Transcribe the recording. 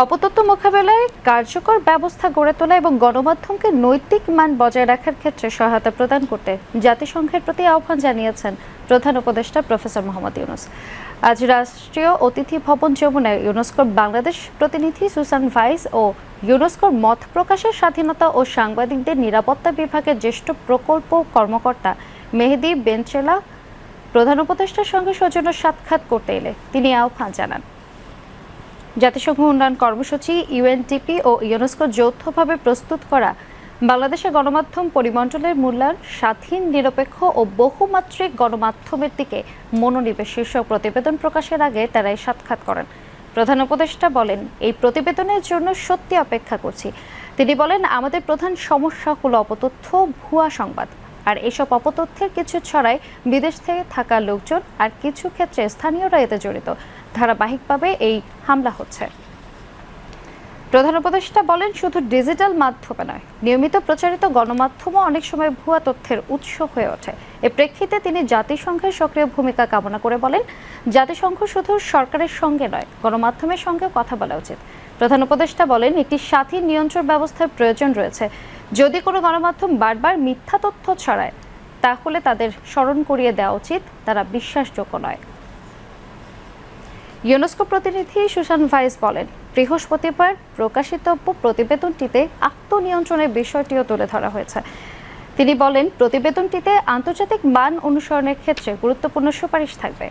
অপতথ্য মোকাবেলায় কার্যকর ব্যবস্থা গড়ে তোলা এবং গণমাধ্যমকে নৈতিক মান বজায় রাখার ক্ষেত্রে সহায়তা প্রদান করতে জাতিসংঘের প্রতি আহ্বান জানিয়েছেন প্রধান উপদেষ্টা প্রফেসর মোহাম্মদ ইউনূস। আজ রাষ্ট্রীয় অতিথি ভবন যমুনায় ইউনেস্কোর বাংলাদেশ প্রতিনিধি সুসান ভাইস ও ইউনেস্কোর মত প্রকাশের স্বাধীনতা ও সাংবাদিকদের নিরাপত্তা বিভাগের জ্যেষ্ঠ প্রকল্প কর্মকর্তা মেহেদী বেনচেলা প্রধান উপদেষ্টার সঙ্গে সৌজন্য সাক্ষাৎ করতে এলে তিনি আহ্বান জানান। জাতিসংঘ উন্নয়ন কর্মসূচি ইউএনডিপি ও ইউনেস্কো যৌথভাবে প্রস্তুত করা বাংলাদেশের গণমাধ্যম পরিমণ্ডলের মূল্যায়ন স্বাধীন, নিরপেক্ষ ও বহুমাত্রিক গণমাধ্যমের দিকে মনোনিবেশ শীর্ষক প্রতিবেদন প্রকাশের আগে তারা এই সাক্ষাৎ করেন। প্রধান উপদেষ্টা বলেন, এই প্রতিবেদনের জন্য সত্যি অপেক্ষা করছি। তিনি বলেন, আমাদের প্রধান সমস্যা হলো অপতথ্য, ভুয়া সংবাদ। আর এসব অপতথ্যের কিছু ছড়ায় বিদেশ থেকে থাকা লোকজন, আর কিছু ক্ষেত্রে স্থানীয়রা এতে জড়িত। ধারাবাহিকভাবে এই হামলা হচ্ছে। প্রধান উপদেষ্টা বলেন, শুধু ডিজিটাল মাধ্যমে নয়, নিয়মিত প্রচারিত গণমাধ্যমও অনেক সময় ভুয়া তথ্যের উৎস হয়ে ওঠে। এ প্রেক্ষিতে তিনি জাতিসংঘের সক্রিয় ভূমিকা কামনা করে বলেন, জাতিসংঘ শুধু সরকারের সঙ্গে নয়, গণমাধ্যমের সঙ্গেও কথা বলা উচিত। প্রধান উপদেষ্টা বলেন, একটি স্বাধীন নিয়ন্ত্রণ ব্যবস্থার প্রয়োজন রয়েছে। যদি কোনো গণমাধ্যম বারবার মিথ্যা তথ্য ছড়ায়, তাহলে তাদের স্মরণ করিয়ে দেওয়া উচিত তারা বিশ্বাসযোগ্য নয়। ইউনেস্কো প্রতিনিধি সুসান ভাইস বলেন, বৃহস্পতিবার প্রকাশিত প্রতিবেদনটিতে আত্মনিয়ন্ত্রণের বিষয়টিও তুলে ধরা হয়েছে। তিনি বলেন, প্রতিবেদনটিতে আন্তর্জাতিক মান অনুসরণের ক্ষেত্রে গুরুত্বপূর্ণ সুপারিশ থাকবে।